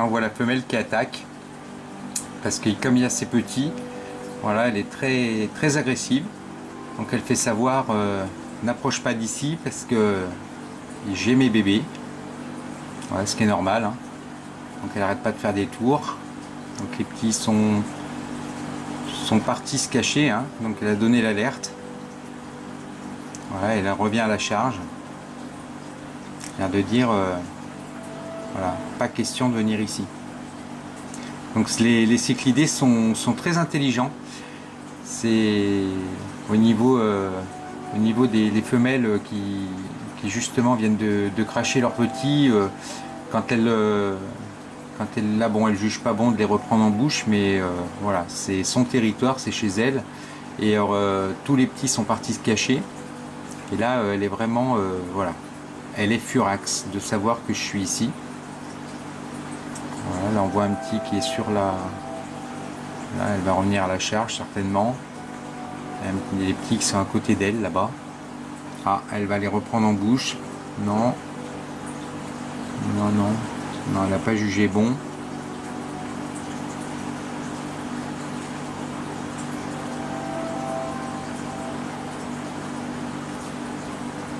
Là on voit la femelle qui attaque parce que comme il y a assez petit, voilà, elle est très agressive. Donc elle fait savoir n'approche pas d'ici parce que j'ai mes bébés. Voilà, ce qui est normal, hein. Donc elle arrête pas de faire des tours. Donc les petits sont partis se cacher, hein. Donc elle a donné l'alerte. Voilà, elle revient à la charge. Elle vient de dire voilà, pas question de venir ici. Donc les cyclidés sont très intelligents. C'est au niveau des femelles qui justement viennent de cracher leurs petits. Quand elles là, bon, elle juge pas bon de les reprendre en bouche, mais voilà, c'est son territoire, c'est chez elle. Et alors, tous les petits sont partis se cacher. Et là, elle est vraiment, voilà, elle est furax de savoir que je suis ici. Voilà, là on voit un petit qui est sur la... Là, elle va revenir à la charge certainement. Il y a des petits qui sont à côté d'elle là-bas. Ah, elle va les reprendre en bouche. Non. Non, non. Non, elle n'a pas jugé bon.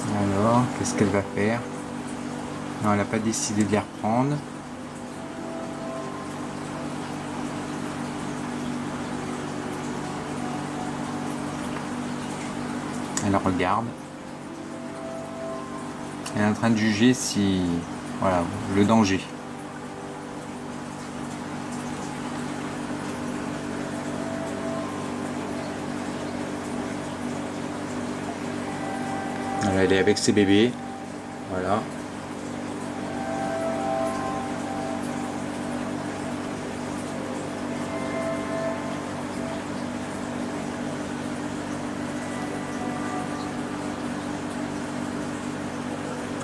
Alors, qu'est-ce qu'elle va faire? Non, elle n'a pas décidé de les reprendre. Elle regarde. Elle est en train de juger si... Voilà, le danger. Voilà, elle est avec ses bébés. Voilà.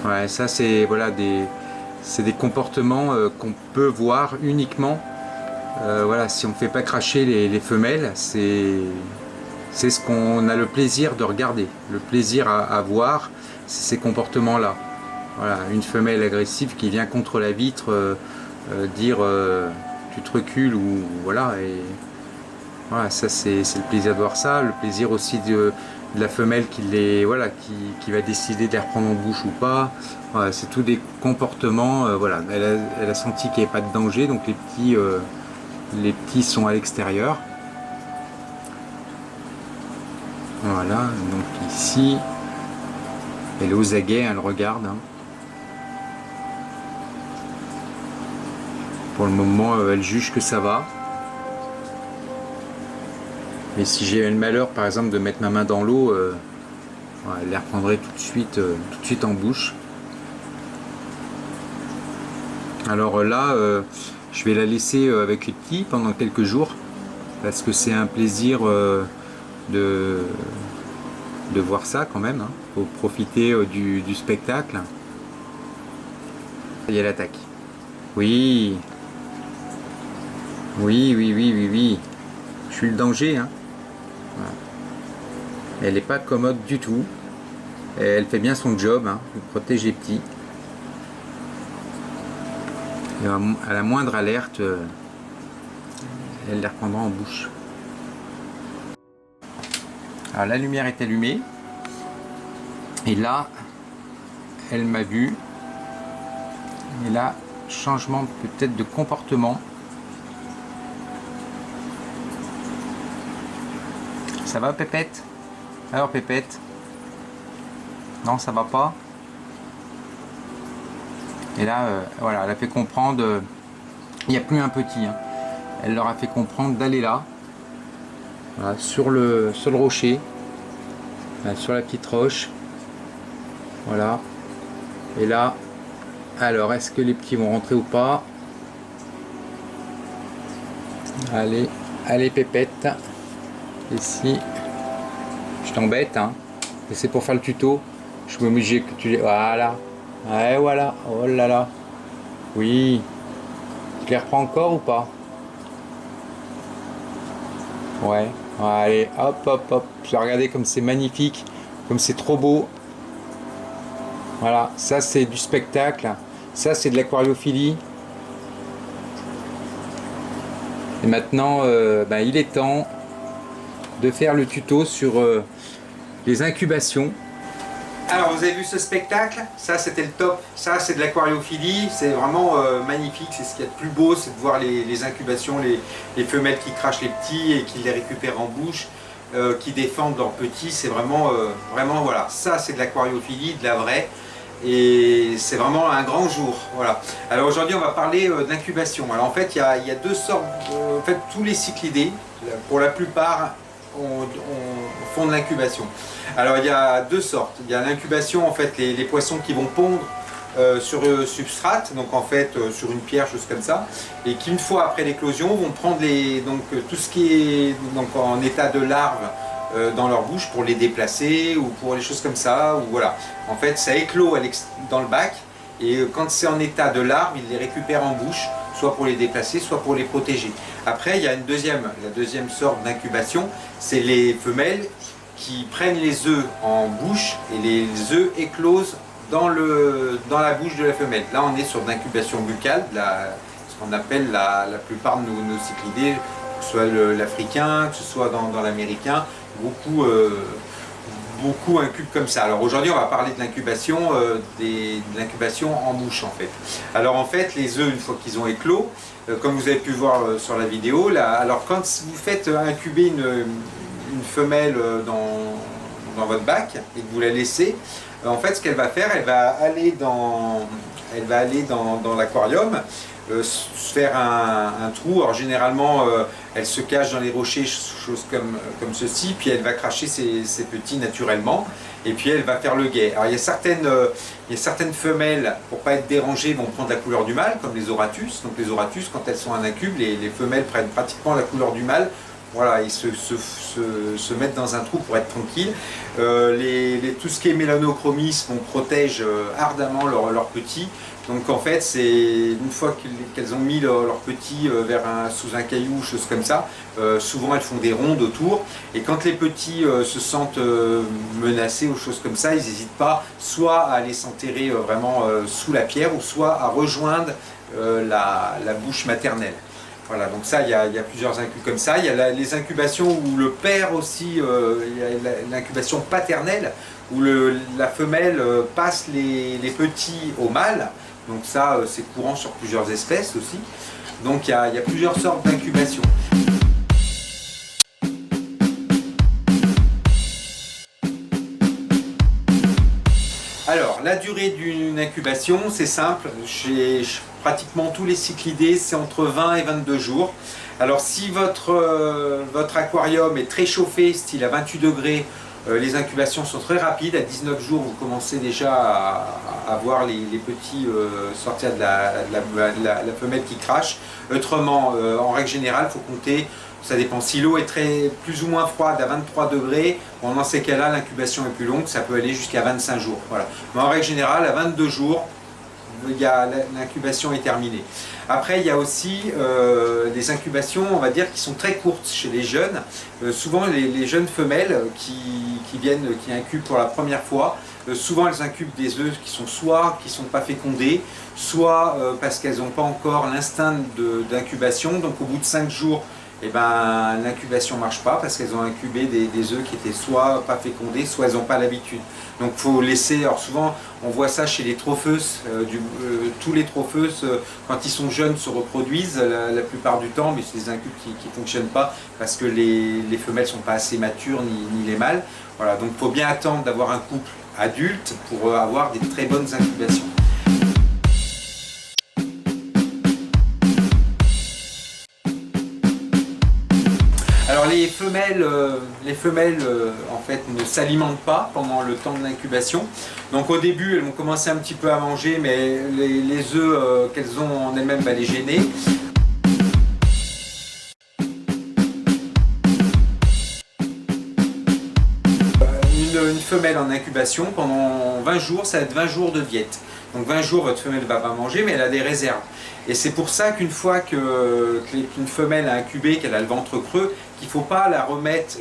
Ouais, ça c'est voilà, des comportements qu'on peut voir uniquement voilà, si on ne fait pas cracher les femelles. C'est ce qu'on a le plaisir de regarder, le plaisir à voir, c'est ces comportements-là. Voilà, une femelle agressive qui vient contre la vitre dire tu te recules ou voilà, et voilà, ça c'est le plaisir de voir ça, le plaisir aussi de la femelle voilà, qui va décider de les reprendre en bouche ou pas. Voilà, c'est tous des comportements, voilà, elle a senti qu'il n'y avait pas de danger, donc les petits sont à l'extérieur. Voilà, donc ici, elle est aux aguets, elle regarde, hein. Pour le moment, elle juge que ça va. Mais si j'ai le malheur, par exemple, de mettre ma main dans l'eau, elle les reprendrait tout de suite en bouche. Alors là, je vais la laisser avec les petits pendant quelques jours, parce que c'est un plaisir de voir ça quand même, hein. Faut profiter du spectacle. Il y a l'attaque. Oui. Oui, oui, oui, oui, oui. Je suis le danger, hein. Voilà. Elle n'est pas commode du tout. Elle fait bien son job, hein. Elle protège les petits. Et à la moindre alerte, elle les reprendra en bouche. Alors la lumière est allumée. Et là, elle m'a vu. Et là, changement peut-être de comportement. Ça va, Pépette? Alors, Pépette? Non, ça va pas? Et là, voilà, elle a fait comprendre, il n'y a plus un petit, hein. Elle leur a fait comprendre d'aller là, voilà, sur le rocher, voilà, sur la petite roche. Voilà. Et là, alors, est-ce que les petits vont rentrer ou pas? Allez, allez, Pépette. Ici, je t'embête, hein. Et c'est pour faire le tuto. Je suis obligé que tu les... Voilà. Ouais, voilà. Oh là là. Oui. Tu les reprends encore ou pas? Ouais. Allez, hop, hop, hop. Regardez comme c'est magnifique. Comme c'est trop beau. Voilà. Ça, c'est du spectacle. Ça, c'est de l'aquariophilie. Et maintenant, il est temps de faire le tuto sur les incubations. Alors vous avez vu ce spectacle? Ça c'était le top, ça c'est de l'aquariophilie, c'est vraiment magnifique, c'est ce qu'il y a de plus beau, c'est de voir les incubations, les femelles qui crachent les petits et qui les récupèrent en bouche, qui défendent leurs petits, c'est vraiment, vraiment voilà, ça c'est de l'aquariophilie, de la vraie, et c'est vraiment un grand jour. Voilà. Alors aujourd'hui on va parler d'incubation. Alors en fait il y a deux sortes, en fait tous les cyclidés, pour la plupart, font de l'incubation. Alors il y a deux sortes. Il y a l'incubation, en fait, les poissons qui vont pondre sur le substrate, donc en fait sur une pierre, chose comme ça, et qui une fois après l'éclosion vont prendre tout ce qui est donc, en état de larve dans leur bouche pour les déplacer ou pour les choses comme ça. Ou voilà. En fait ça éclot dans le bac et quand c'est en état de larve, ils les récupèrent en bouche, soit pour les déplacer, soit pour les protéger. Après, il y a la deuxième sorte d'incubation, c'est les femelles qui prennent les œufs en bouche et les œufs éclosent dans la bouche de la femelle. Là, on est sur l'incubation buccale, ce qu'on appelle la plupart de nos cyclidés, que ce soit l'africain, que ce soit dans l'américain, beaucoup incubent comme ça. Alors aujourd'hui on va parler de l'incubation en bouche en fait. Alors en fait les œufs, une fois qu'ils ont éclos, comme vous avez pu voir sur la vidéo, là, alors quand vous faites incuber une femelle dans votre bac et que vous la laissez, en fait ce qu'elle va faire, elle va aller dans l'aquarium, se faire un trou. Alors généralement elle se cache dans les rochers, choses comme ceci, puis elle va cracher ses petits naturellement et puis elle va faire le guet. Alors il y a certaines femelles, pour pas être dérangées, vont prendre la couleur du mâle, comme les Auratus. Donc les Auratus, quand elles sont en incube, les femelles prennent pratiquement la couleur du mâle. Voilà, ils se mettent dans un trou pour être tranquilles. Tout ce qui est mélanochromisme, on protège ardemment leurs petits. Donc en fait, c'est une fois qu'elles ont mis leurs petits sous un caillou, choses comme ça, souvent elles font des rondes autour. Et quand les petits se sentent menacés ou choses comme ça, ils n'hésitent pas soit à aller s'enterrer vraiment sous la pierre, ou soit à rejoindre la bouche maternelle. Voilà, donc ça, il y a plusieurs incubes comme ça. Il y a les incubations où le père aussi, il y a l'incubation paternelle, où la femelle passe les petits au mâle. Donc ça, c'est courant sur plusieurs espèces aussi. Donc il y a plusieurs sortes d'incubation. Alors, la durée d'une incubation, c'est simple. Chez pratiquement tous les cyclidés, c'est entre 20 et 22 jours. Alors, si votre aquarium est très chauffé, style à 28 degrés, les incubations sont très rapides. À 19 jours, vous commencez déjà à voir les petits sortir de la femelle qui crache. Autrement, en règle générale, il faut compter. Ça dépend, si l'eau est plus ou moins froide à 23 degrés, bon, dans ces cas-là, l'incubation est plus longue, ça peut aller jusqu'à 25 jours. Voilà. Mais en règle générale, à 22 jours, l'incubation est terminée. Après, il y a aussi des incubations, on va dire, qui sont très courtes chez les jeunes. Souvent, les jeunes femelles qui incubent pour la première fois, souvent elles incubent des œufs qui sont pas fécondés, soit parce qu'elles n'ont pas encore l'instinct d'incubation. Donc au bout de 5 jours, eh ben, l'incubation ne marche pas parce qu'elles ont incubé des œufs qui étaient soit pas fécondés, soit elles n'ont pas l'habitude. Donc il faut laisser, alors souvent on voit ça chez les tropheuses, tous les tropheuses quand ils sont jeunes se reproduisent la plupart du temps, mais c'est des incubes qui ne fonctionnent pas parce que les femelles ne sont pas assez matures ni les mâles. Voilà, donc il faut bien attendre d'avoir un couple adulte pour avoir des très bonnes incubations. Alors les femelles en fait ne s'alimentent pas pendant le temps de l'incubation. Donc au début elles vont commencer un petit peu à manger, mais les œufs qu'elles ont en elles-mêmes va les gêner. Une femelle en incubation pendant 20 jours, ça va être 20 jours de diète. Donc 20 jours, votre femelle ne va pas manger, mais elle a des réserves. Et c'est pour ça qu'une fois qu'une femelle a incubé, qu'elle a le ventre creux, qu'il ne faut pas la remettre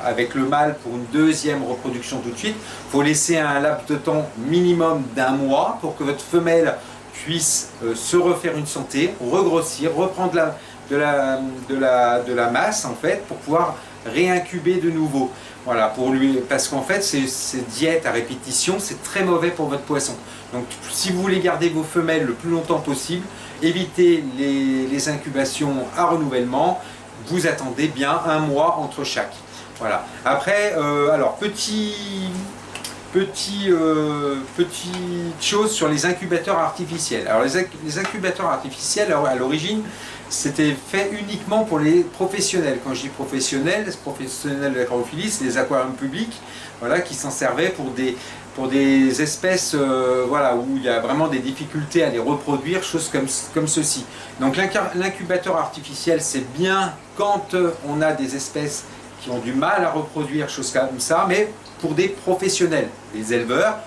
avec le mâle pour une deuxième reproduction tout de suite. Il faut laisser un laps de temps minimum d'1 mois pour que votre femelle puisse se refaire une santé, regrossir, reprendre de la masse en fait pour pouvoir réincuber de nouveau. Voilà, parce qu'en fait ces diètes à répétition c'est très mauvais pour votre poisson. Donc si vous voulez garder vos femelles le plus longtemps possible, évitez les incubations à renouvellement, vous attendez bien 1 mois entre chaque. Voilà. Après, alors petite chose sur les incubateurs artificiels. Alors les incubateurs artificiels à l'origine c'était fait uniquement pour les professionnels. Quand je dis professionnels, de l'acrophilie, c'est des aquariums publics, voilà, qui s'en servaient pour des espèces voilà, où il y a vraiment des difficultés à les reproduire, choses comme ceci. Donc l'incubateur artificiel, c'est bien quand on a des espèces qui ont du mal à reproduire, choses comme ça, mais pour des professionnels, des éleveurs,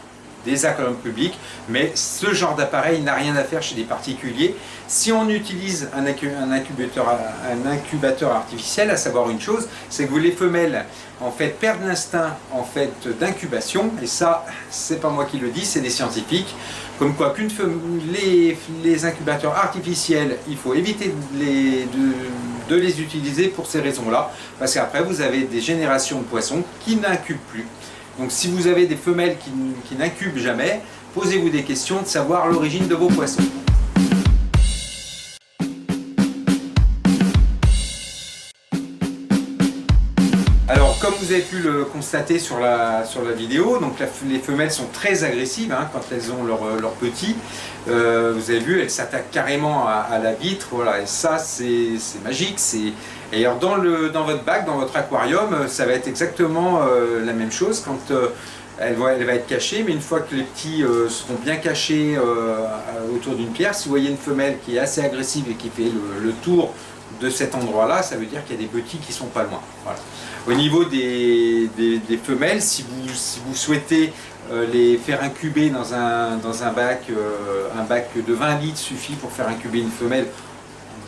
des aquariums publics, mais ce genre d'appareil n'a rien à faire chez des particuliers. Si on utilise un incubateur artificiel, à savoir une chose, c'est que les femelles en fait perdent l'instinct en fait d'incubation, et ça c'est pas moi qui le dis, c'est des scientifiques, comme quoi les incubateurs artificiels, il faut éviter de les utiliser pour ces raisons-là, parce qu'après vous avez des générations de poissons qui n'incubent plus. Donc si vous avez des femelles qui n'incubent jamais, posez-vous des questions de savoir l'origine de vos poissons. Alors comme vous avez pu le constater sur la vidéo, donc les femelles sont très agressives hein, quand elles ont leurs petits. Vous avez vu, elles s'attaquent carrément à la vitre, voilà, et ça c'est magique. Et alors dans votre bac, dans votre aquarium, ça va être exactement la même chose quand elle va être cachée, mais une fois que les petits seront bien cachés autour d'une pierre, si vous voyez une femelle qui est assez agressive et qui fait le tour de cet endroit-là, ça veut dire qu'il y a des petits qui sont pas loin. Voilà. Au niveau des femelles, si vous souhaitez les faire incuber dans un bac de 20 litres suffit pour faire incuber une femelle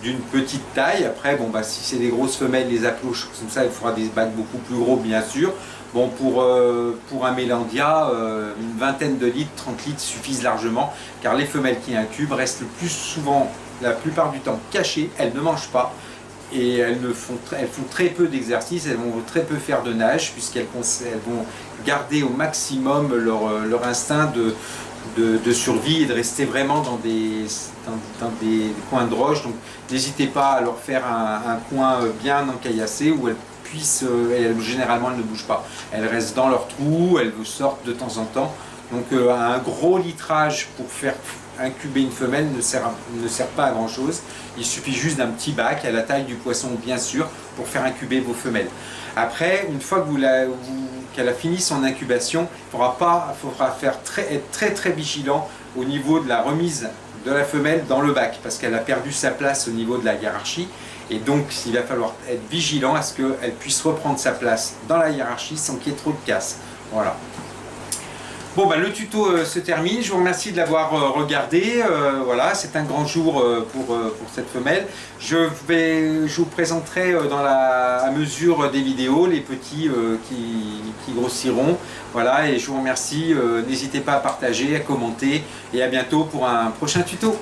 d'une petite taille. Après, bon, bah, si c'est des grosses femelles, les approches comme ça, il faudra des bacs beaucoup plus gros, bien sûr. Bon, pour un mélandia, une vingtaine de litres, 30 litres suffisent largement, car les femelles qui incubent restent le plus souvent, la plupart du temps, cachées, elles ne mangent pas. Et elles font très peu d'exercice, elles vont très peu faire de nage, puisqu'elles vont garder au maximum leur instinct de survie et de rester vraiment dans des coins de roche. Donc n'hésitez pas à leur faire un coin bien encaillassé où elles puissent, généralement elles ne bougent pas. Elles restent dans leur trou, elles sortent de temps en temps. Donc un gros litrage pour faire incuber une femelle ne sert pas à grand chose. Il suffit juste d'un petit bac à la taille du poisson bien sûr pour faire incuber vos femelles. Après, une fois que qu'elle a fini son incubation, il faudra être très vigilant au niveau de la remise de la femelle dans le bac, parce qu'elle a perdu sa place au niveau de la hiérarchie, et donc il va falloir être vigilant à ce qu'elle puisse reprendre sa place dans la hiérarchie sans qu'il y ait trop de casse. Voilà. Bon, ben, le tuto se termine, je vous remercie de l'avoir regardé, voilà, c'est un grand jour pour cette femelle. Je vous présenterai à mesure des vidéos les petits qui grossiront, voilà, et je vous remercie, n'hésitez pas à partager, à commenter, et à bientôt pour un prochain tuto.